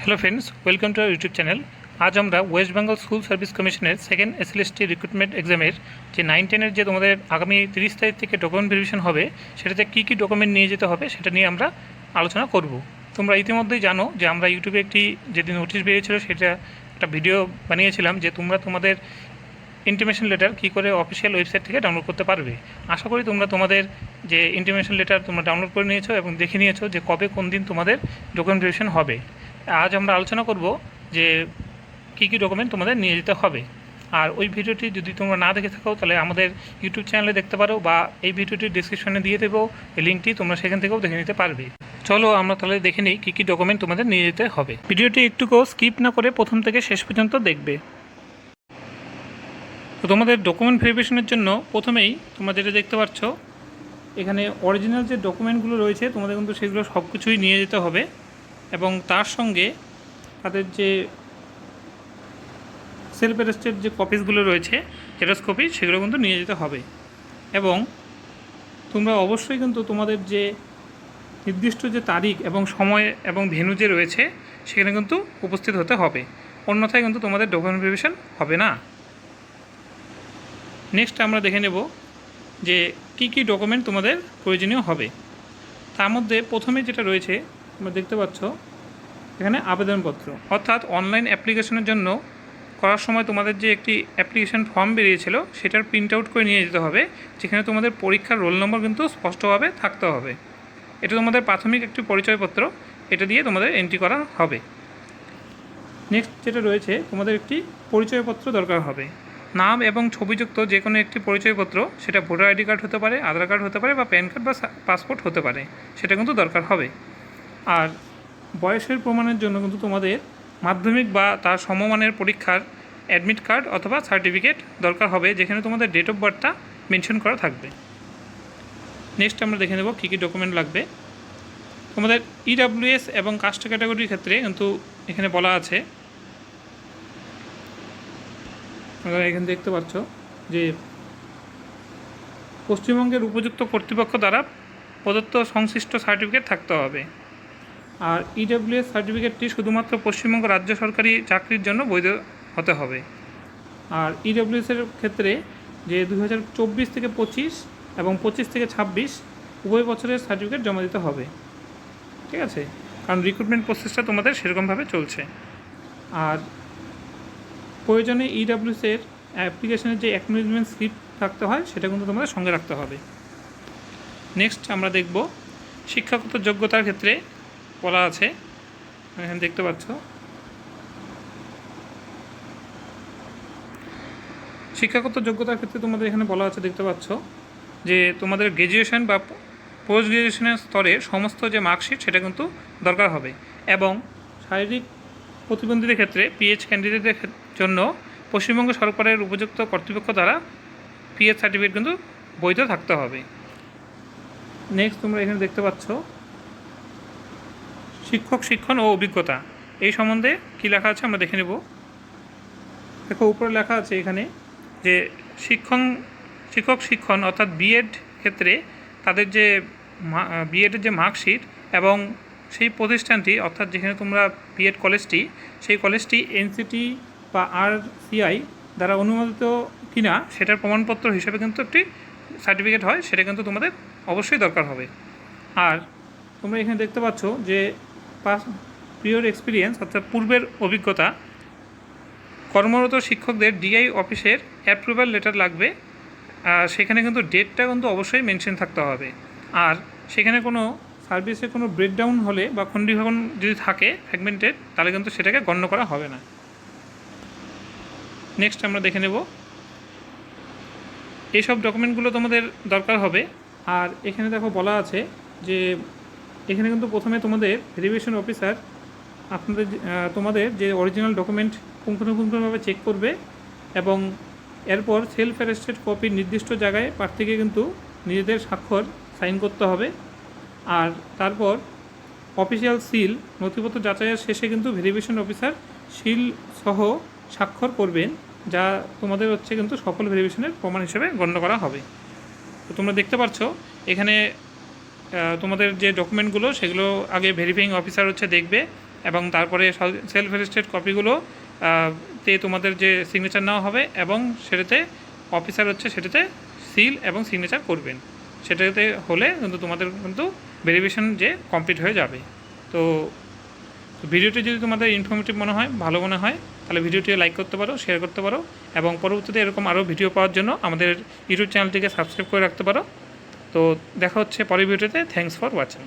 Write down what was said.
Hello friends, welcome to our YouTube channel. আজ আমরা West Bengal school service কমিশনের second SLST recruitment এক্সামের যে 9-10-এর যে তোমাদের আগামী 30 তারিখ থেকে ডকুমেন্ট ভেরিফিকেশন হবে, সেটাতে কী কী ডকুমেন্ট নিয়ে যেতে হবে সেটা নিয়ে আমরা আলোচনা করব। তোমরা ইতিমধ্যেই জানো যে আমরা ইউটিউবে একটি যেদিন নোটিশ বেরিয়েছিল সেটা একটা ভিডিও বানিয়েছিলাম যে তোমরা তোমাদের ইন্টিমেশন লেটার কী করে অফিসিয়াল ওয়েবসাইট থেকে ডাউনলোড করতে পারবে। আশা করি তোমরা তোমাদের যে ইন্টিমেশন লেটার তোমরা ডাউনলোড করে নিয়েছো এবং দেখে নিয়েছো যে কবে কোন দিন তোমাদের ডকুমেন্ট ভেরিফিকেশন হবে। আজ আমরা আলোচনা করব যে কী কী ডকুমেন্ট তোমাদের নিয়ে যেতে হবে। আর ওই ভিডিওটি যদি তোমরা না দেখে থাকো তাহলে আমাদের ইউটিউব চ্যানেলে দেখতে পারো, বা এই ভিডিওটির ডিসক্রিপশনে দিয়ে দেবো এই লিঙ্কটি, তোমরা সেখান থেকেও দেখে নিতে পারবে। চলো আমরা তাহলে দেখে নিই কী কী ডকুমেন্ট তোমাদের নিয়ে যেতে হবে। ভিডিওটি একটুকুও স্কিপ না করে প্রথম থেকে শেষ পর্যন্ত দেখবে। তো তোমাদের ডকুমেন্ট ভেরিফিকেশনের জন্য প্রথমেই তোমরা যেটা দেখতে পাচ্ছ, এখানে অরিজিনাল যে ডকুমেন্টগুলো রয়েছে তোমাদের কিন্তু সেগুলো সব কিছুই নিয়ে যেতে হবে, এবং তার সঙ্গে তাদের যে সেলফ অ্যাটেস্টেড যে কপিসগুলো রয়েছে, জেরক্স কপি, সেগুলো কিন্তু নিয়ে যেতে হবে। এবং তোমরা অবশ্যই কিন্তু তোমাদের যে নির্দিষ্ট যে তারিখ এবং সময় এবং ভেন্যু যে রয়েছে সেখানে কিন্তু উপস্থিত হতে হবে, অন্যথায় কিন্তু তোমাদের ডকুমেন্ট ভেরিফিকেশন হবে না। নেক্সট আমরা দেখে নেব যে কী কী ডকুমেন্ট তোমাদের প্রয়োজনীয় হবে। তার মধ্যে প্রথমে যেটা রয়েছে তোমরা দেখতে পাচ্ছ এখানে আবেদনপত্র, অর্থাৎ অনলাইন অ্যাপ্লিকেশনের জন্য করার সময় তোমাদের যে একটি অ্যাপ্লিকেশন ফর্ম বেরিয়েছিল সেটার প্রিন্ট আউট করে নিয়ে যেতে হবে, যেখানে তোমাদের পরীক্ষার রোল নম্বর কিন্তু স্পষ্টভাবে থাকতে হবে। এটা তোমাদের প্রাথমিক একটি পরিচয়পত্র, এটা দিয়ে তোমাদের এন্ট্রি করা হবে। নেক্সট যেটা রয়েছে, তোমাদের একটি পরিচয়পত্র দরকার হবে। নাম এবং ছবিযুক্ত যে কোনো একটি পরিচয়পত্র, সেটা ভোটার আইডি কার্ড হতে পারে, আধার কার্ড হতে পারে, বা প্যান কার্ড বা পাসপোর্ট হতে পারে, সেটা কিন্তু দরকার হবে। আর বয়সের প্রমাণের জন্য কিন্তু তোমাদের মাধ্যমিক বা তার সমমানের পরীক্ষার অ্যাডমিট কার্ড অথবা সার্টিফিকেট দরকার হবে, যেখানে তোমাদের ডেট অফ বার্থটা মেনশন করা থাকবে। নেক্সট আমরা দেখে নেব কী কী ডকুমেন্ট লাগবে। তোমাদের ইডাব্লিউএস এবং কাস্ট ক্যাটাগরির ক্ষেত্রে কিন্তু এখানে বলা আছে, এখানে দেখতে পাচ্ছ যে পশ্চিমবঙ্গের উপযুক্ত কর্তৃপক্ষ দ্বারা প্রদত্ত সংশ্লিষ্ট সার্টিফিকেট থাকতে হবে। আর ইডাব্লিউএস সার্টিফিকেটটি শুধুমাত্র পশ্চিমবঙ্গ রাজ্য সরকারি চাকরির জন্য বৈধ হতে হবে। আর ইডাব্লিউএসের ক্ষেত্রে যে 2024 থেকে 25 এবং 25 থেকে 26 উভয় বছরের সার্টিফিকেট জমা দিতে হবে, ঠিক আছে, কারণ রিক্রুটমেন্ট প্রসেসটা তোমাদের সেরকমভাবে চলছে। আর প্রয়োজনে ইডাব্লিউএসের অ্যাপ্লিকেশনের যে অ্যাকনোলেজমেন্ট স্লিপ থাকতে হয় সেটা কিন্তু তোমাদের সঙ্গে রাখতে হবে। নেক্সট আমরা দেখব শিক্ষাগত যোগ্যতার ক্ষেত্রে বলা আছে, এখানে দেখতে পাচ্ছ শিক্ষাগত যোগ্যতার ক্ষেত্রে তোমাদের এখানে বলা আছে, দেখতে পাচ্ছ যে তোমাদের গ্র্যাজুয়েশন বা পোস্ট গ্র্যাজুয়েশনের স্তরের সমস্ত যে মার্কশিট সেটা কিন্তু দরকার হবে। এবং শারীরিক প্রতিবন্ধীদের ক্ষেত্রে পিএইচ ক্যান্ডিডেটদের জন্য পশ্চিমবঙ্গ সরকারের উপযুক্ত কর্তৃপক্ষ দ্বারা পিএইচ সার্টিফিকেট কিন্তু বৈধ থাকতে হবে। নেক্সট তোমরা এখানে দেখতে পাচ্ছ শিক্ষণ ও অভিজ্ঞতা, এই সম্বন্ধে কী লেখা আছে আমরা দেখে নেব। দেখো উপরে লেখা আছে এখানে যে শিক্ষণ অর্থাৎ বিএড ক্ষেত্রে তাদের যে বিএডের যে মার্কশিট এবং সেই প্রতিষ্ঠানটি, অর্থাৎ যেখানে তোমরা বিএড কলেজটি, সেই কলেজটি এনসিটি বা আরসিআই দ্বারা অনুমোদিত কিনা সেটার প্রমাণপত্র হিসেবে কিন্তু একটি সার্টিফিকেট হয়, সেটা কিন্তু তোমাদের অবশ্যই দরকার হবে। আর তোমরা এখানে দেখতে পাচ্ছ যে প্রিয়র এক্সপিরিয়েন্স অর্থাৎ পূর্বের অভিজ্ঞতা, কর্মরত শিক্ষকদের ডিআই অফিসের অ্যাপ্রুভাল লেটার লাগবে, সেখানে কিন্তু ডেটটা কিন্তু অবশ্যই মেনশন থাকতে হবে। আর সেখানে কোনো সার্ভিসে কোনো ব্রেকডাউন হলে বা খণ্ডীভবন যদি থাকে ফ্র্যাগমেন্টেড, তাহলে কিন্তু সেটাকে গণ্য করা হবে না। নেক্সট আমরা দেখে নেব এইসব ডকুমেন্টগুলো তোমাদের দরকার হবে। আর এখানে দেখো বলা আছে যে এখানে কিন্তু প্রথমে তোমাদের ভেরিফিকেশন অফিসার তোমাদের যে অরিজিনাল ডকুমেন্ট পুঙ্খানুপুঙ্খভাবে চেক করবে, এবং এরপর সেলফ অ্যাটেস্টেড কপির নির্দিষ্ট জায়গায় প্রার্থীকে কিন্তু নিজেদের স্বাক্ষর সাইন করতে হবে। আর তারপর অফিসিয়াল সিল নথিপত্র যাচাইয়ের শেষে কিন্তু ভেরিফিকেশন অফিসার সিল সহ স্বাক্ষর করবেন, যা তোমাদের হচ্ছে কিন্তু সফল ভেরিফিকেশনের প্রমাণ হিসেবে গণ্য করা হবে। তো তোমরা দেখতে পাচ্ছ এখানে তোমাদের যে ডকুমেন্টগুলো সেগুলো আগে ভেরিফাইং অফিসার দেখবে, এবং তারপরে সেলফ অ্যাটেস্টেড কপিগুলো তে তোমাদের যে সিগনেচার নেওয়া হবে এবং সেটাতে অফিসার হচ্ছে সেটাতে সিল এবং সিগনেচার করবেন। সেটাতে হলে কিন্তু তোমাদের কিন্তু ভেরিফিকেশন যে কমপ্লিট হয়ে যাবে। তো ভিডিওটি যদি তোমাদের ইনফরমেটিভ মনে হয়, ভালো মনে হয়, তাহলে ভিডিওটি লাইক করতে পারো, শেয়ার করতে পারো এবং পরবর্তীতে এরকম আরও ভিডিও পাওয়ার জন্য আমাদের ইউটিউব চ্যানেলটিকে সাবস্ক্রাইব করে রাখতে পারো। তো দেখা হচ্ছে পরের ভিডিওতে। Thanks for watching.